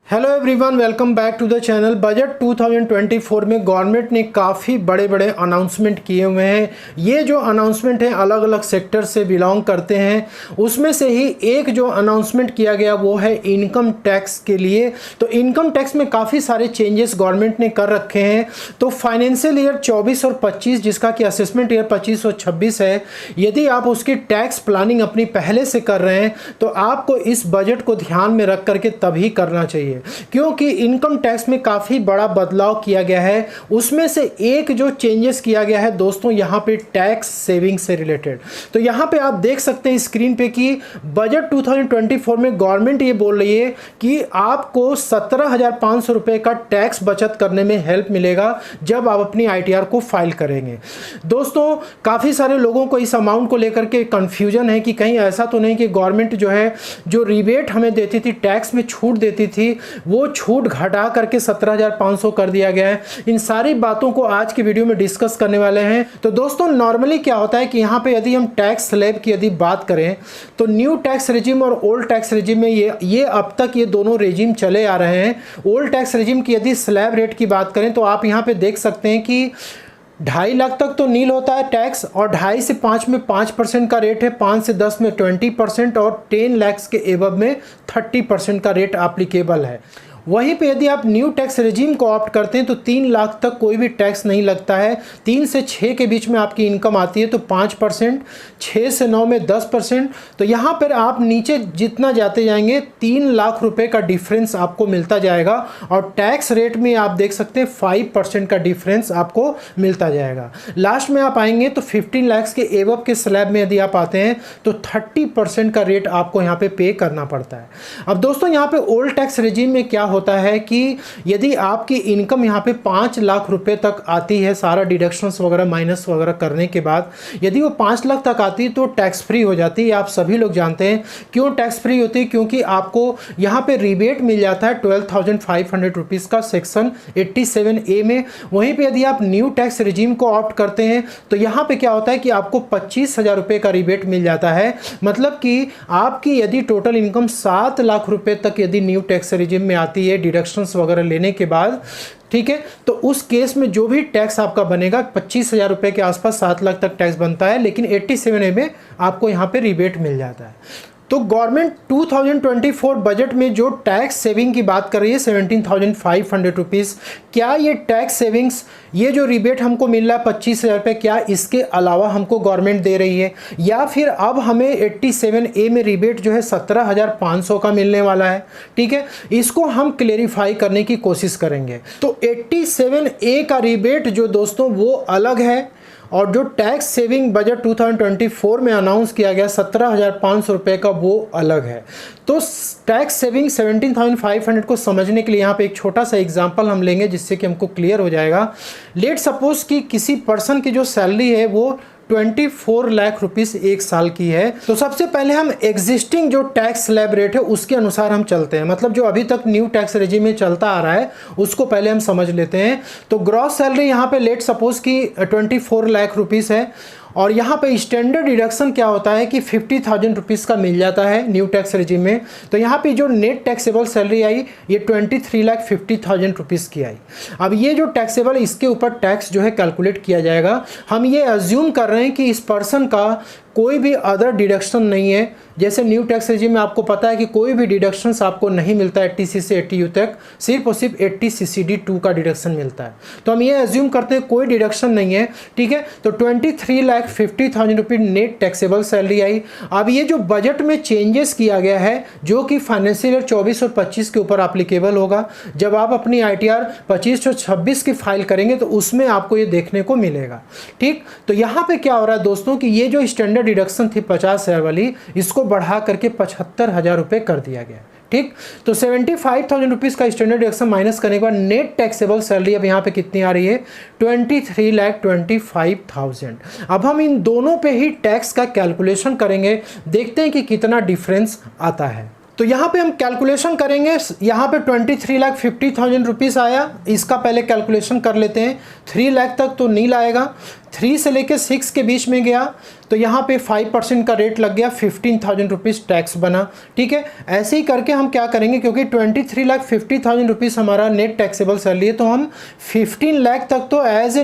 Hello everyone, welcome back to the channel. Budget 2024 में government ने काफ़ी बड़े बड़े अनाउंसमेंट किए हुए हैं। ये जो अनाउंसमेंट हैं अलग अलग सेक्टर से बिलोंग करते हैं। उसमें से ही एक जो अनाउंसमेंट किया गया वो है इनकम टैक्स के लिए। तो इनकम टैक्स में काफ़ी सारे चेंजेस गवर्नमेंट ने कर रखे हैं। तो फाइनेंशियल ईयर 24 और 25 जिसका कि असेसमेंट ईयर 25 और 26 है, यदि आप उसकी टैक्स प्लानिंग अपनी पहले से कर रहे हैं तो आपको इस बजट को ध्यान में रख करके तभी करना चाहिए, क्योंकि इनकम टैक्स में काफ़ी बड़ा बदलाव किया गया है। उसमें से एक जो चेंजेस किया गया है दोस्तों, यहाँ पे टैक्स सेविंग से रिलेटेड। तो यहाँ पे आप देख सकते हैं स्क्रीन पे कि बजट 2024 में गवर्नमेंट ये बोल रही है कि आपको 17,500 रुपये का टैक्स बचत करने में हेल्प मिलेगा जब आप अपनी ITR को फाइल करेंगे। दोस्तों, काफ़ी सारे लोगों को इस अमाउंट को लेकर के कन्फ्यूजन है कि कहीं ऐसा तो नहीं कि गवर्नमेंट जो है जो रिबेट हमें देती थी, टैक्स में छूट देती थी, वो छूट घटा करके 17,500 कर दिया गया है। इन सारी बातों को आज की वीडियो में डिस्कस करने वाले हैं। तो दोस्तों, नॉर्मली क्या होता है कि यहाँ पे यदि हम टैक्स स्लैब की यदि बात करें तो न्यू टैक्स रेजिम और ओल्ड टैक्स रेजिम में ये अब तक ये दोनों रेजिम चले आ रहे हैं। ओल्ड टैक्स रेजिम की यदि स्लैब रेट की बात करें तो आप यहाँ पे देख सकते हैं कि 2.5 लाख तक तो नील होता है टैक्स, और 2.5 से 5 में 5% का रेट है, 5 से 10 में 20% और 10 लाख के एबव में 30% का रेट एप्लीकेबल है। वहीं पे यदि आप न्यू टैक्स रेजिम को ऑप्ट करते हैं तो 3 लाख तक कोई भी टैक्स नहीं लगता है। 3 से 6 के बीच में आपकी इनकम आती है तो 5%, 6 से 9 में 10%। तो यहाँ पर आप नीचे जितना जाते जाएंगे 3 लाख रुपए का डिफरेंस आपको मिलता जाएगा, और टैक्स रेट में आप देख सकते हैं 5% का डिफरेंस आपको मिलता जाएगा। लास्ट में आप आएंगे तो 15 लाख के एबव के स्लैब में यदि आप आते हैं तो 30% का रेट आपको यहाँ पे करना पड़ता है। अब दोस्तों, यहाँ पे ओल्ड टैक्स रेजिम में क्या होता है कि यदि आपकी इनकम यहाँ पे 5 लाख रुपए तक आती है, सारा डिडक्शंस वगैरह माइनस वगैरह करने के बाद यदि वो 5 लाख तक आती है तो टैक्स फ्री हो जाती है। आप सभी लोग जानते हैं क्यों टैक्स फ्री होती है, क्योंकि आपको यहाँ पे रिबेट मिल जाता है 12,500 रुपीज़ का सेक्शन 87A में। वहीं पे यदि आप न्यू टैक्स रेजिम को ऑप्ट करते हैं तो यहाँ पे क्या होता है कि आपको 25,000 रुपये का रिबेट मिल जाता है। मतलब कि आपकी यदि टोटल इनकम 7 लाख रुपए तक यदि न्यू टैक्स रेजिम में आती है डिडक्शंस वगैरह लेने के बाद, ठीक है, तो उस केस में जो भी टैक्स आपका बनेगा 25,000 रुपये के आसपास 7 लाख तक टैक्स बनता है, लेकिन 87A में आपको यहाँ पे रिबेट मिल जाता है। तो गवर्नमेंट 2024 बजट में जो टैक्स सेविंग की बात कर रही है 17,500 रुपीज़, क्या ये टैक्स सेविंग्स, ये जो रिबेट हमको मिल रहा है 25,000 रुपये, क्या इसके अलावा हमको गवर्नमेंट दे रही है, या फिर अब हमें 87A में रिबेट जो है 17,500 का मिलने वाला है? ठीक है, इसको हम क्लेरिफाई करने की कोशिश करेंगे। तो 87A का रिबेट जो दोस्तों वो अलग है, और जो टैक्स सेविंग बजट 2024 में अनाउंस किया गया 17,500 रुपये का वो अलग है। तो टैक्स सेविंग 17,500 को समझने के लिए यहाँ पे एक छोटा सा एग्जांपल हम लेंगे जिससे कि हमको क्लियर हो जाएगा। लेट सपोज कि किसी पर्सन की जो सैलरी है वो 24 लाख रुपीस एक साल की है। तो सबसे पहले हम एग्जिस्टिंग जो टैक्स स्लैब रेट है उसके अनुसार हम चलते हैं, मतलब जो अभी तक न्यू टैक्स रेजिम में चलता आ रहा है उसको पहले हम समझ लेते हैं। तो ग्रॉस सैलरी यहाँ पे लेट सपोज कि 24 लाख रुपीस है, और यहाँ पे स्टैंडर्ड डिडक्शन क्या होता है कि 50,000 रुपीज़ का मिल जाता है न्यू टैक्स रेजिम में। तो यहाँ पे जो नेट टैक्सेबल सैलरी आई ये 23,50,000 रुपीज़ की आई। अब ये जो टैक्सेबल, इसके ऊपर टैक्स जो है कैलकुलेट किया जाएगा। हम ये अज्यूम कर रहे हैं कि इस पर्सन का कोई भी अदर डिडक्शन नहीं है। जैसे न्यू टैक्स रेजिम में आपको पता है कि कोई भी डिडक्शंस आपको नहीं मिलता 80C से 80U तक, सिर्फ और सिर्फ 80 CCD2 का डिडक्शन मिलता है। तो हम ये अज्यूम करते हैं कोई डिडक्शन नहीं है, ठीक है। तो 23,50,000 रुपये नेट टैक्सेबल सैलरी आई। अब ये जो बजट में चेंजेस किया गया है जो कि फाइनेंशियल ईयर 24 और 25 के ऊपर एप्लीकेबल होगा, जब आप अपनी ITR 25 और 26 की फाइल करेंगे तो उसमें आपको ये देखने को मिलेगा, ठीक। तो यहाँ पे क्या हो रहा है दोस्तों कि ये जो स्टैंडर्ड डिडक्शन थी 50,000 वाली, इसको बढ़ा करके 75,000 रुपये कर दिया गया, ठीक। तो 75,000 रुपीज़ का स्टैंडर्ड डिडक्शन माइनस करने के बाद नेट टैक्सेबल सैलरी अब यहाँ पे कितनी आ रही है? 23,25,000। अब हम इन दोनों पे ही टैक्स का कैलकुलेशन करेंगे, देखते हैं कि कितना डिफरेंस आता है। तो यहाँ पे हम कैलकुलेशन करेंगे। यहाँ पे 23,50,000 रुपीज़ आया, इसका पहले कैलकुलेशन कर लेते हैं। 3 लाख तक तो नहीं लाएगा, 3 से लेके 6 के बीच में गया तो यहाँ पे 5% का रेट लग गया, 15,000 रुपीज़ टैक्स बना। ठीक है, ऐसे ही करके हम क्या करेंगे, क्योंकि 23,50,000 रुपीज़ हमारा नेट टैक्सेबल सैलरी है, तो हम 15 लाख तक तो एज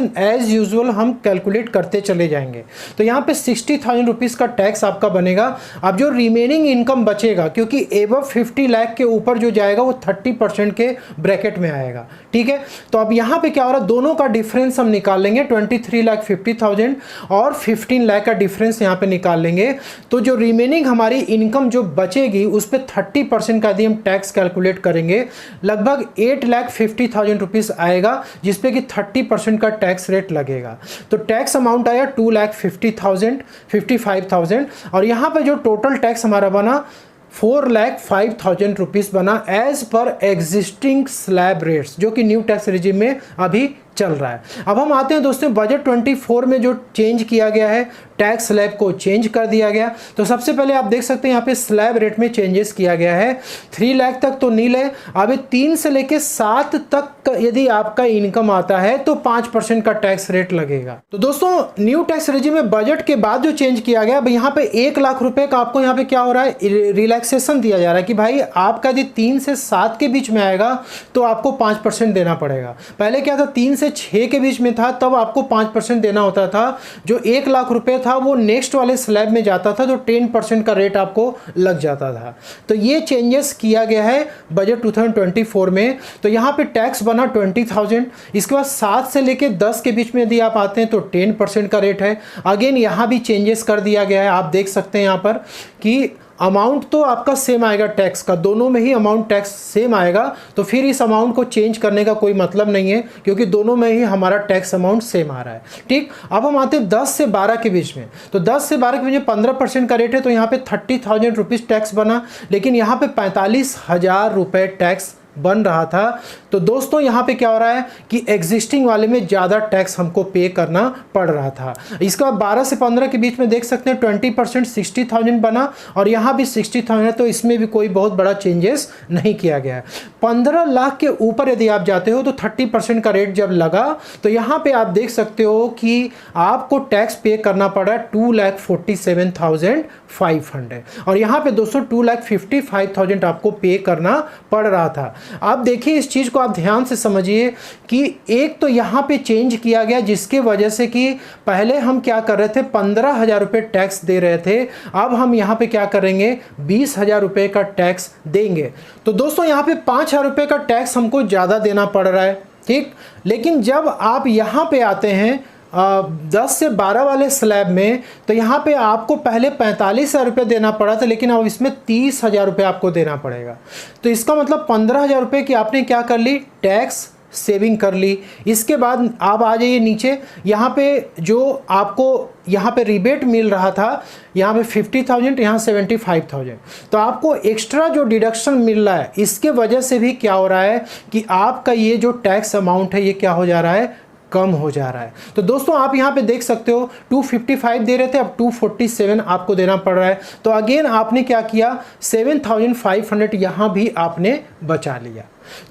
यूजुअल हम कैलकुलेट करते चले जाएंगे। तो यहाँ पे 60,000 रुपीज़ का टैक्स आपका बनेगा। अब जो रिमेनिंग इनकम बचेगा, क्योंकि एबव 50 लाख के ऊपर जो जाएगा वो 30% के ब्रैकेट में आएगा। ठीक है, तो अब यहाँ पे क्या हो रहा है, दोनों का डिफरेंस हम निकाल लेंगे, 23,50,000 और 15 लाख का डिफरेंस यहाँ पे निकाल लेंगे। तो जो रिमेनिंग हमारी इनकम जो बचेगी उस पर 30% का यदि हम टैक्स कैलकुलेट करेंगे, लगभग 8,50,000 रुपीज़ आएगा, जिसपे कि 30% का टैक्स रेट लगेगा। तो टैक्स अमाउंट आया 2,55,000 और यहाँ पे जो टोटल टैक्स हमारा बना 4,05,000 रुपीज़ बना as per existing slab rates, जो कि न्यू टैक्स रिजिम में अभी चल रहा है। अब हम आते हैं दोस्तों बजट 24 में जो चेंज किया गया है, टैक्स स्लैब को चेंज कर दिया गया। तो सबसे पहले आप देख सकते हैं यहाँ पे स्लैब रेट में चेंजेस किया गया है। 3 लाख तक तो नील है, अब 3 से लेके 7 तक यदि आपका इनकम आता है तो 5% का टैक्स रेट लगेगा। तो दोस्तों न्यू टैक्स रेजिम में बजट के बाद जो चेंज किया गया, अब यहाँ पे 1 लाख रुपए का आपको यहाँ पे क्या हो रहा है, रिलैक्सेशन दिया जा रहा है कि भाई आपका यदि 3 से 7 के बीच में आएगा तो आपको 5% देना पड़ेगा। पहले क्या था, 3 से 6 के बीच में था तब आपको 5% देना होता था। जो 1 लाख रुपए था वो नेक्स्ट वाले स्लैब में जाता था, तो 10% का रेट आपको लग जाता था। तो ये चेंजेस किया गया है बजट 2024 में। तो यहाँ पे टैक्स बना 20,000। इसके बाद 7 से लेके 10 के बीच में यदि आप आते हैं तो 10% का रेट है। अगेन यहाँ भी चेंजेस कर दिया गया है। आप देख सकते हैं यहाँ पर कि अमाउंट तो आपका सेम आएगा टैक्स का, दोनों में ही अमाउंट टैक्स सेम आएगा, तो फिर इस अमाउंट को चेंज करने का कोई मतलब नहीं है, क्योंकि दोनों में ही हमारा टैक्स अमाउंट सेम आ रहा है। ठीक, अब हम आते हैं 10 से 12 के बीच में। तो 10 से 12 के बीच में 15% का रेट है, तो यहाँ पे 30,000 रुपीज़ टैक्स बना, लेकिन यहाँ पे 45,000 रुपये टैक्स बन रहा था। तो दोस्तों यहाँ पे क्या हो रहा है कि एग्जिस्टिंग वाले में ज़्यादा टैक्स हमको पे करना पड़ रहा था। इसका 12 से 15 के बीच में देख सकते हैं 20% 60,000 बना और यहाँ भी 60,000 है, तो इसमें भी कोई बहुत बड़ा चेंजेस नहीं किया गया है। 15 लाख के ऊपर यदि आप जाते हो तो 30% का रेट जब लगा तो यहाँ पे आप देख सकते हो कि आपको टैक्स पे करना पड़ा 2,47,500 और यहाँ पे दोस्तों 2,55,000 आपको पे करना पड़ रहा था। आप देखिए इस चीज़ को आप ध्यान से समझिए कि एक तो यहाँ पे चेंज किया गया जिसके वजह से कि पहले हम क्या कर रहे थे 15,000 रुपये टैक्स दे रहे थे, अब हम यहाँ पे क्या करेंगे 20,000 रुपये का टैक्स देंगे। तो दोस्तों यहाँ पे 5,000 रुपये का टैक्स हमको ज़्यादा देना पड़ रहा है। ठीक, लेकिन जब आप यहाँ पे आते हैं 10 से 12 वाले स्लैब में, तो यहाँ पे आपको पहले 45,000 रुपये देना पड़ा था, लेकिन अब इसमें 30,000 रुपये आपको देना पड़ेगा। तो इसका मतलब 15,000 रुपये की आपने क्या कर ली, टैक्स सेविंग कर ली। इसके बाद आप आ जाइए नीचे, यहाँ पे जो आपको यहाँ पे रिबेट मिल रहा था, यहाँ पे 50,000, यहाँ 75,000, तो आपको एक्स्ट्रा जो डिडक्शन मिल रहा है इसके वजह से भी क्या हो रहा है कि आपका ये जो टैक्स अमाउंट है ये क्या हो जा रहा है, कम हो जा रहा है। तो दोस्तों आप यहाँ पे देख सकते हो 255 दे रहे थे, अब 247 आपको देना पड़ रहा है। तो अगेन आपने क्या किया 7,500 यहाँ भी आपने बचा लिया।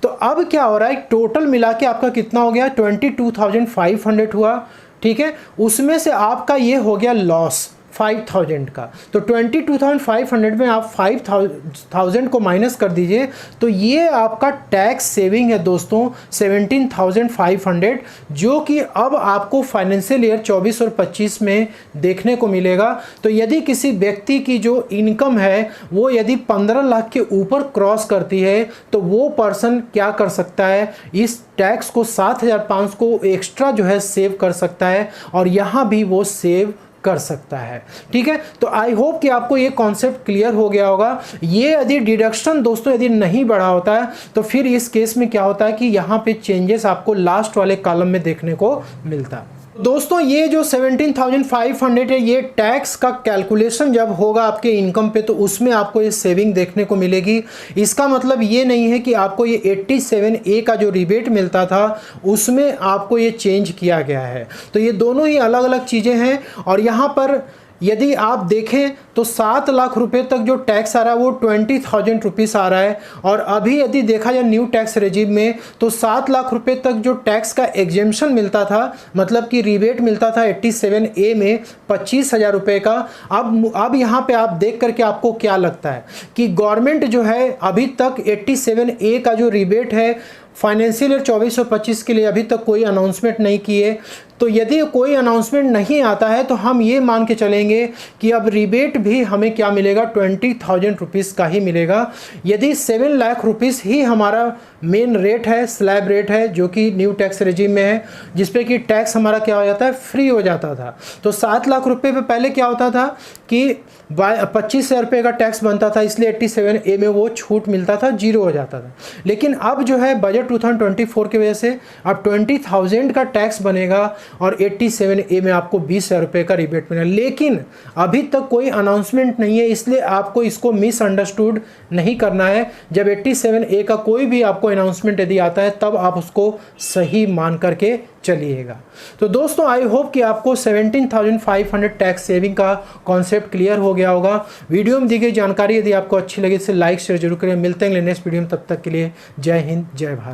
तो अब क्या हो रहा है, टोटल मिला के आपका कितना हो गया 22,500 हुआ। ठीक है, उसमें से आपका ये हो गया लॉस 5,000 का। तो 22,500 में आप 5,000 को माइनस कर दीजिए, तो ये आपका टैक्स सेविंग है दोस्तों 17,500, जो कि अब आपको फाइनेंशियल ईयर 24 और 25 में देखने को मिलेगा। तो यदि किसी व्यक्ति की जो इनकम है वो यदि 15 लाख के ऊपर क्रॉस करती है तो वो पर्सन क्या कर सकता है, इस टैक्स को 7,500 को एक्स्ट्रा जो है सेव कर सकता है और यहाँ भी वो सेव कर सकता है। ठीक है, तो आई होप कि आपको ये कॉन्सेप्ट क्लियर हो गया होगा। ये यदि डिडक्शन दोस्तों यदि नहीं बढ़ा होता है तो फिर इस केस में क्या होता है कि यहाँ पे चेंजेस आपको लास्ट वाले कॉलम में देखने को मिलता है। दोस्तों ये जो 17,500 है ये टैक्स का कैलकुलेशन जब होगा आपके इनकम पे तो उसमें आपको ये सेविंग देखने को मिलेगी। इसका मतलब ये नहीं है कि आपको ये 87A का जो रिबेट मिलता था उसमें आपको ये चेंज किया गया है। तो ये दोनों ही अलग अलग चीज़ें हैं और यहाँ पर यदि आप देखें तो 7 लाख रुपए तक जो टैक्स आ रहा है वो 20,000 रुपीज़ आ रहा है। और अभी यदि देखा जाए न्यू टैक्स रेजिम में तो 7 लाख रुपए तक जो टैक्स का एग्जेम्पशन मिलता था, मतलब कि रिबेट मिलता था 87A में 25,000 रुपये का। अब यहाँ पे आप देख करके आपको क्या लगता है कि गवर्नमेंट जो है अभी तक 87A का जो रिबेट है फाइनेंशियल ईयर 24-25 के लिए अभी तक कोई अनाउंसमेंट नहीं किए। तो यदि कोई अनाउंसमेंट नहीं आता है तो हम ये मान के चलेंगे कि अब रिबेट भी हमें क्या मिलेगा, 20,000 रुपीज़ का ही मिलेगा। यदि 7 लाख रुपीज़ ही हमारा मेन रेट है, स्लैब रेट है, जो कि न्यू टैक्स रेजिम में है, जिसपे कि टैक्स हमारा क्या हो जाता है, फ्री हो जाता था। तो 7 लाख रुपए पे पहले क्या होता था कि 25,000 रुपये का टैक्स बनता था, इसलिए 87A में वो छूट मिलता था, जीरो हो जाता था। लेकिन अब जो है बजट 2024 की वजह से अब 20,000 का टैक्स बनेगा और 87A में आपको 20,000 रुपये का रिबेट मिलेगा। लेकिन अभी तक कोई अनाउंसमेंट नहीं है, इसलिए आपको इसको मिसअंडरस्टूड नहीं करना है। जब 87A का कोई भी आपको अनाउंसमेंट यदि आता है तब आप उसको सही मान करके चलिएगा। तो दोस्तों आई होप कि आपको 17,500 टैक्स सेविंग का कॉन्सेप्ट क्लियर हो गया होगा। वीडियो में दी गई जानकारी यदि आपको अच्छी लगी तो लाइक शेयर जरूर करें। मिलते हैं नेक्स्ट वीडियो में, तब तक के लिए जय हिंद जय भारत।